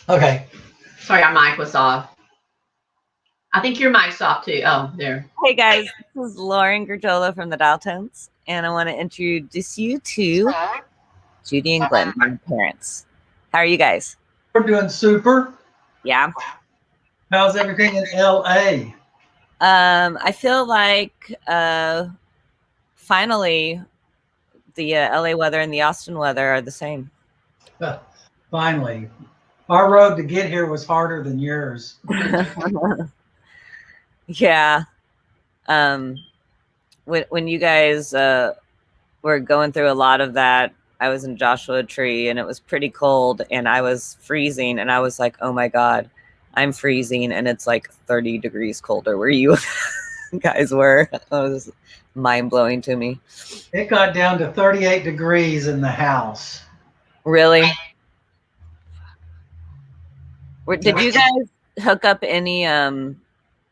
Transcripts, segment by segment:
Okay. Sorry, our mic was off. I think your mic's off too. Oh, there. Hey guys, this is Lauren Gerjola from the Dialtones, and I want to introduce you to Judy and Glenn, my parents. How are you guys? We're doing super. Yeah. How's everything in LA? I feel like finally the LA weather and the Austin weather are the same. Finally. Our road to get here was harder than yours. Yeah. When you guys were going through a lot of that, I was in Joshua Tree and it was pretty cold and I was freezing and I was like, oh my God, I'm freezing and it's like 30 degrees colder where you guys were. It was mind blowing to me. It got down to 38 degrees in the house. Really? Did you guys hook up any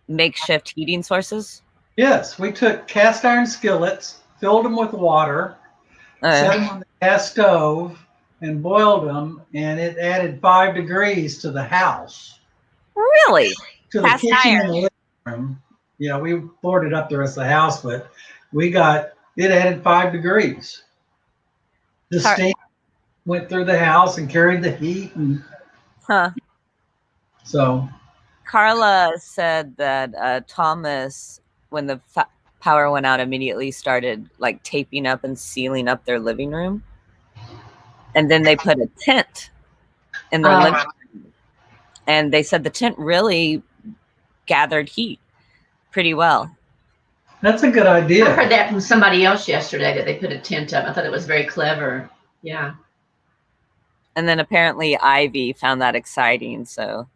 makeshift heating sources? Yes, we took cast iron skillets, filled them with water, set them on the gas stove, and boiled them, and it added 5 degrees to the house. Really? To the kitchen and the living room. Yeah, we boarded up the rest of the house, but it added 5 degrees. The steam went through the house and carried the heat, and so Carla said that Thomas, when the power went out, immediately started like taping up and sealing up their living room, and then they put a tent in their living room, and they said the tent really gathered heat pretty well. That's a good idea. I heard that from somebody else yesterday that they put a tent up. I thought it was very clever. Yeah. And then apparently Ivy found that exciting, so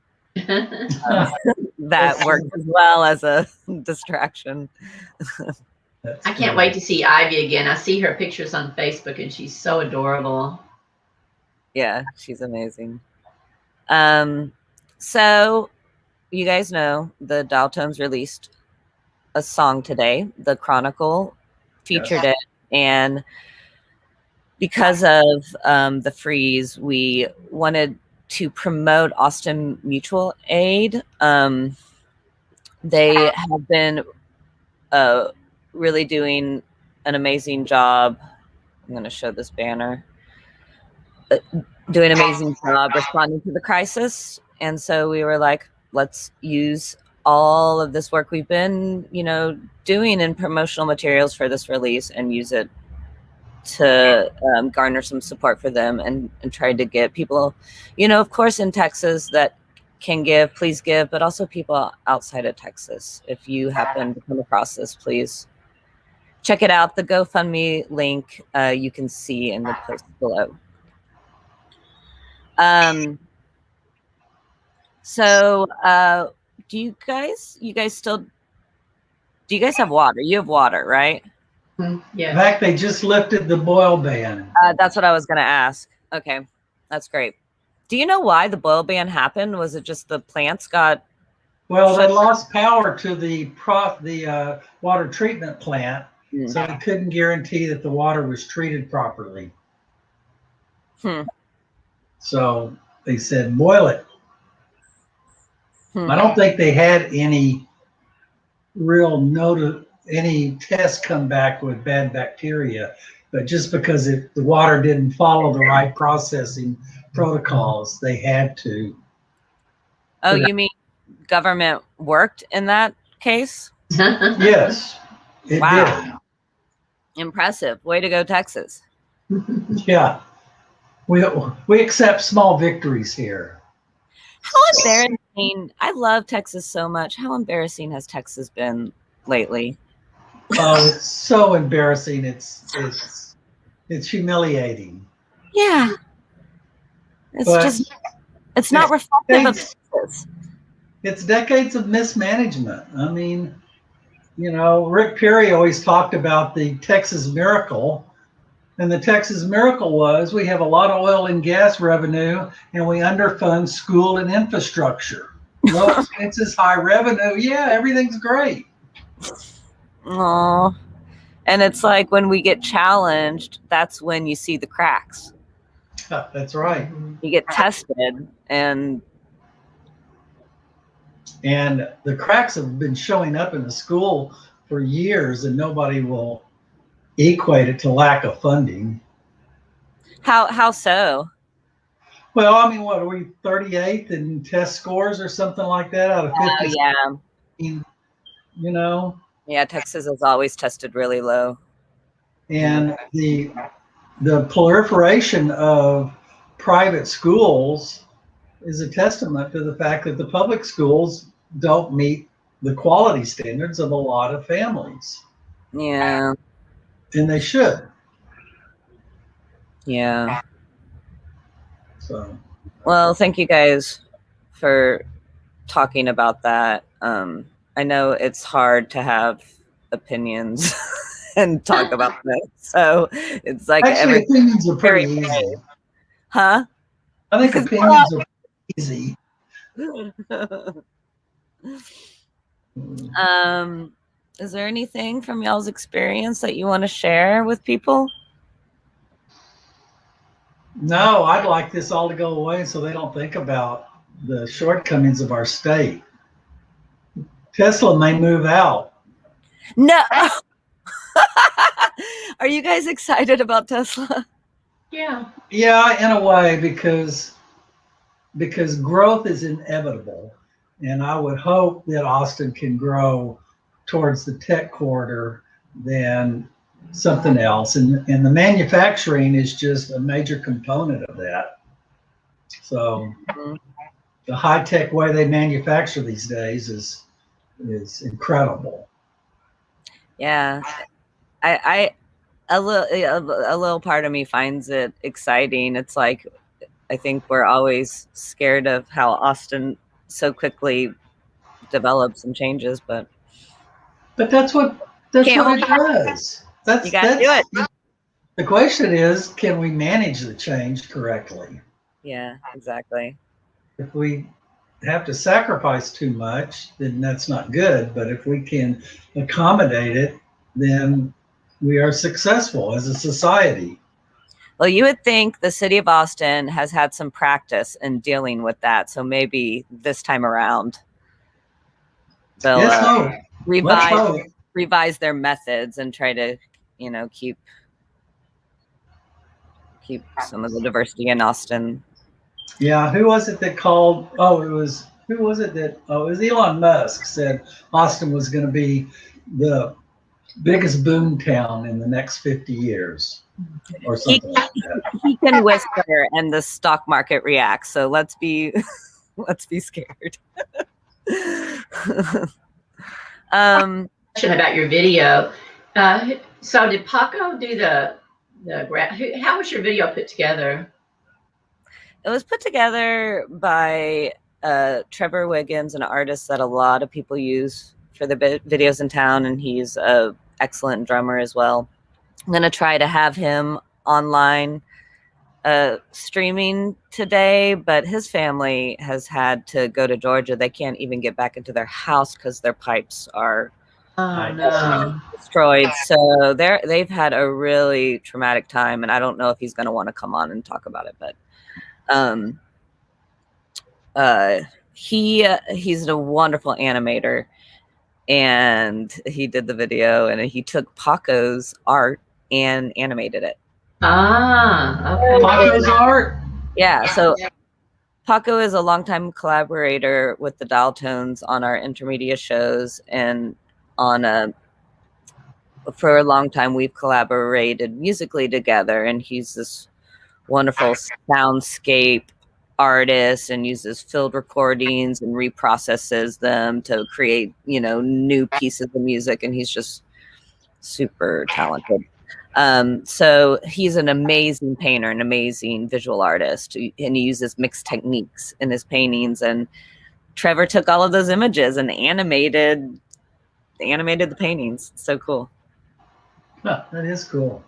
that worked as well as a distraction. I can't wait to see Ivy again. I see her pictures on Facebook and she's so adorable. Yeah, she's amazing. So you guys know the Dialtones released a song today. The Chronicle featured it, and because of the freeze, we wanted to promote Austin Mutual Aid. They have been really doing an amazing job. I'm going to show this banner. Doing an amazing job responding to the crisis. And so we were like, let's use all of this work we've been, doing in promotional materials for this release and use it to garner some support for them and try to get people, of course, in Texas that can give, please give, but also people outside of Texas. If you happen to come across this, please check it out. The GoFundMe link you can see in the post below. So do you guys have water? You have water, right? Yeah. In fact, they just lifted the boil ban. That's what I was going to ask. Okay, that's great. Do you know why the boil ban happened? Was it just the plants got? Well, they lost power to the water treatment plant, so they couldn't guarantee that the water was treated properly. So they said boil it. I don't think they had any any tests come back with bad bacteria, but just because the water didn't follow the right processing protocols, they had to. Oh, you mean government worked in that case? Yes, it did. Impressive. Way to go, Texas. Yeah. We accept small victories here. How embarrassing. I love Texas so much. How embarrassing has Texas been lately? Oh, it's so embarrassing. It's humiliating. Yeah. It's not reflective of Texas. It's decades of mismanagement. I mean, Rick Perry always talked about the Texas miracle. And the Texas miracle was we have a lot of oil and gas revenue and we underfund school and infrastructure. Low expenses, high revenue. Yeah, everything's great. Oh, and it's like when we get challenged, that's when you see the cracks. That's right. You get tested, and the cracks have been showing up in the school for years, and nobody will equate it to lack of funding. how so? Well, I mean, what are we 38th in test scores or something like that out of 50? Yeah, You know, yeah. Texas has always tested really low. and the proliferation of private schools is a testament to the fact that the public schools don't meet the quality standards of a lot of families, Yeah, and they should. yeah. So, Well, thank you guys for talking about that. I know it's hard to have opinions and talk about this, so it's like actually, everything. opinions are pretty easy. Huh? I think opinions are easy. um, is there anything from y'all's experience that you want to share with people? No, I'd like this all to go away so they don't think about the shortcomings of our state. Tesla may move out. No. Are you guys excited about Tesla? Yeah. Yeah, in a way, because growth is inevitable, and I would hope that Austin can grow towards the tech corridor than something else, and the manufacturing is just a major component of that. So the high tech way they manufacture these days is incredible. Yeah, I a little part of me finds it exciting. It's like I think we're always scared of how Austin so quickly develops and changes, but that's what it does. You gotta do it. The question is, can we manage the change correctly? Yeah, exactly. If we have to sacrifice too much, then that's not good. But if we can accommodate it, then we are successful as a society. Well, you would think the city of Austin has had some practice in dealing with that, so maybe this time around they'll revise their methods and try to, keep some of the diversity in Austin. Yeah, who was it that called? Oh, it was who was it that? Oh, it was Elon Musk said Austin was going to be the biggest boom town in the next 50 years, or something like that. He can whisper, and the stock market reacts. So let's be scared. Question about your video. So did Paco do the how was your video put together? It was put together by Trevor Wiggins, an artist that a lot of people use for the videos in town, and he's an excellent drummer as well. I'm going to try to have him online streaming today, but his family has had to go to Georgia. They can't even get back into their house because their pipes are destroyed. So they've had a really traumatic time, and I don't know if he's going to want to come on and talk about it, but he's a wonderful animator, and he did the video, and he took Paco's art and animated it. Okay. Paco's art? Yeah, so Paco is a longtime collaborator with the Dialtones on our intermedia shows, and for a long time we've collaborated musically together, and he's this wonderful soundscape artist and uses field recordings and reprocesses them to create, new pieces of music, and he's just super talented. So he's an amazing painter, an amazing visual artist, and he uses mixed techniques in his paintings. And Trevor took all of those images and animated the paintings. So cool. Huh, that is cool.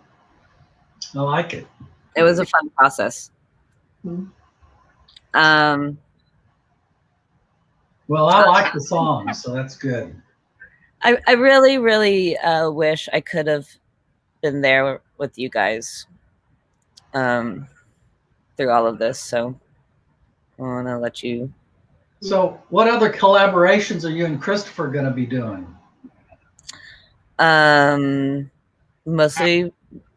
I like it. It was a fun process. Well, I like the song, so that's good. I really, really wish I could have been there with you guys. through all of this. So I want to let you. So, what other collaborations are you and Christopher going to be doing? Mostly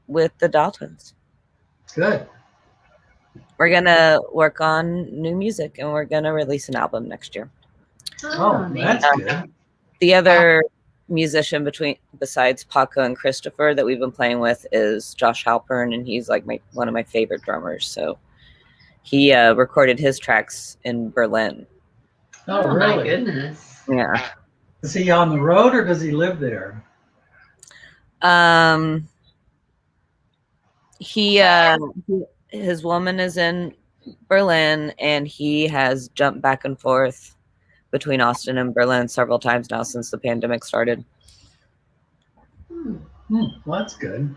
with the Dialtones. Good. We're gonna work on new music, and we're gonna release an album next year. Oh, neat. that's good. The other musician besides Paco and Christopher that we've been playing with is Josh Halpern, and he's like one of my favorite drummers. So he recorded his tracks in Berlin. Oh, my really? goodness. Yeah. Is he on the road or does he live there? His woman is in Berlin, and he has jumped back and forth between Austin and Berlin several times now since the pandemic started. Well, that's good.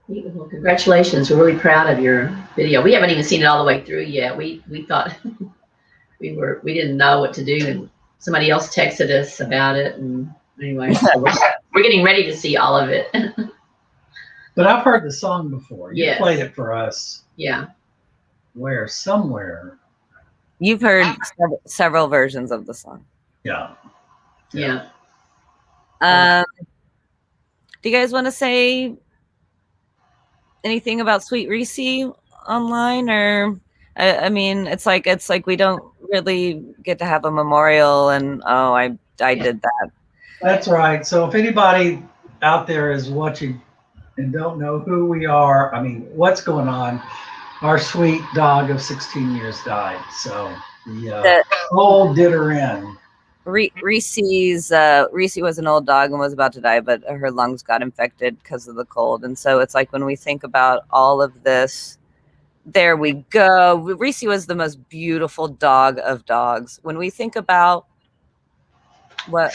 Well, congratulations. We're really proud of your video. We haven't even seen it all the way through yet. We thought we didn't know what to do, and somebody else texted us about it, and anyway, so we're getting ready to see all of it. But I've heard the song before. You Yes. played it for us. Yeah. Where? Somewhere. You've heard several versions of the song. Yeah. Yeah. Do you guys want to say anything about Sweet Reese online? Or I mean, it's like we don't really get to have a memorial, and I did that. That's right. So if anybody out there is watching and don't know who we are, I mean, what's going on, our sweet dog of 16 years died. So the cold did her in. Reese was an old dog and was about to die, but her lungs got infected because of the cold. And so it's like when we think about all of this, there we go. Reese was the most beautiful dog of dogs. When we think about what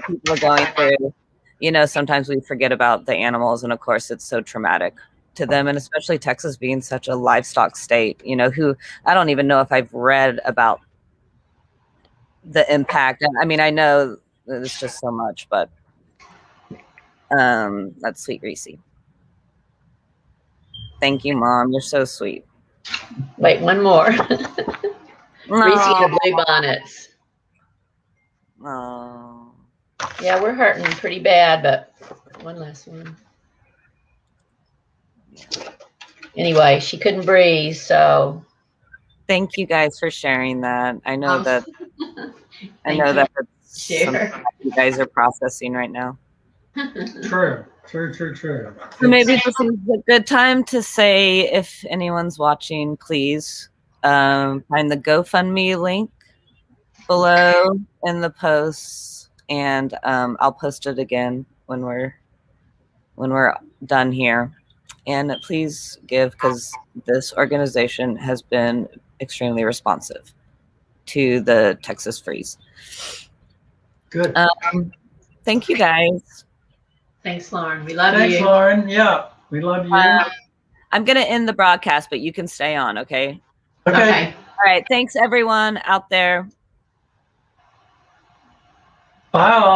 people are going through, sometimes we forget about the animals, and of course it's so traumatic to them, and especially Texas being such a livestock state, who I don't even know if I've read about the impact. I mean, I know it's just so much, but that's Sweet Reese. Thank you, Mom. You're so sweet. Wait, one more. Reese and the Blue Bonnets. Oh. Yeah, we're hurting pretty bad, but one last one. Anyway, she couldn't breathe, so. Thank you guys for sharing that. I know that. I know that you guys are processing right now. True. So maybe this is a good time to say, if anyone's watching, please find the GoFundMe link below in the posts, and I'll post it again when we're done here. And please give, because this organization has been extremely responsive to the Texas freeze. Good. Thank you, guys. Thanks, Lauren. We love you. Thanks, Lauren. Yeah, we love you. I'm going to end the broadcast, but you can stay on, okay? Okay. All right. Thanks, everyone out there. Bye.